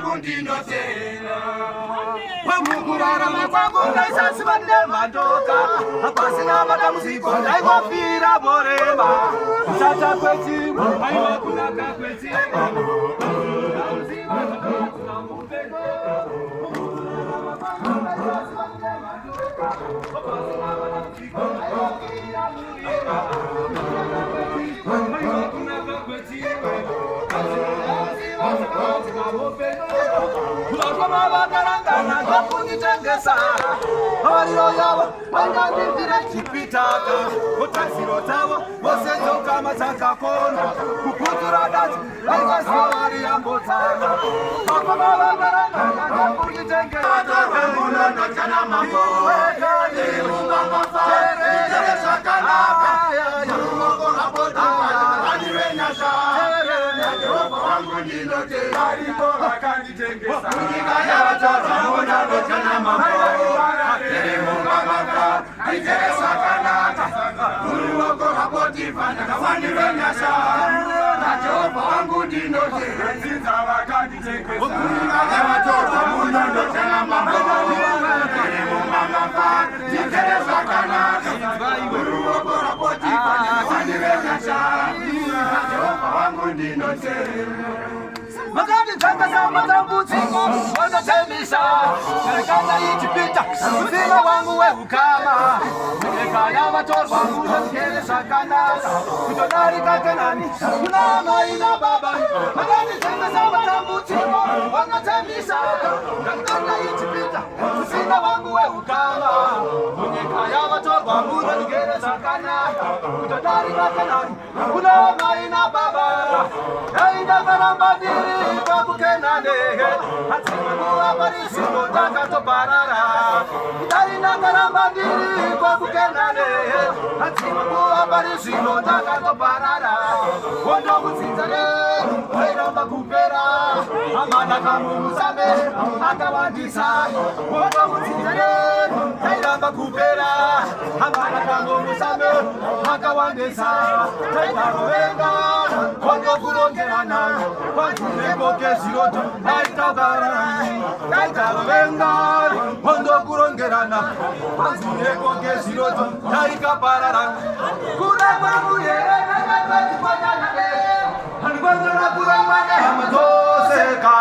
wangu ndinotenda pamukurarama kwangu ndaisasivande mandoka hapasina matamuziko ndaikofira morema kusata kwechimwe aiwa kunaka kwechimwe Vakarangana vakunditengesa avariro yavo vandandindira chipitaka kotasiro dzavo vose dzokama dzakakona kukutura dati vaikaziva vari yambodzana vakoma vakarangana vakunditengesaunondotana mambo Magadi tanga za matambudziko wanotemisa Karekana ichipita uzima wangu we ukama Nyeka ya vatorwa unozikele sakanasa Kutonari kakenani kuna maina baba Magadi tanga za matambudziko wanotemisa Karekana ichipita uzima wangu we ukama Nyeka ya vatorwa unozikele sakanasa Kutonari kakenani kuna maina baba Yainda karambadiri Babukenane, Hatimanuwa Parisimo Takato Parara, Darina Karambadiri, Babukenane, Hatimanuwa Parisimo Takato Parara, Wondo Mutizare, Wairamba Kupera, Amana Kamusame, Akawandisa, Wondo Mutizare, Wairamba Kupera, Amana Kamusame, Akawandisa, Wairamba Venga, Wondo Kurongerana, Nemboke siroto, naita vengar, hondo kurongerana, nemboke siroto, naika parara, kurama muyere, naika panyana, hanbandara kurama ne hamadoseka.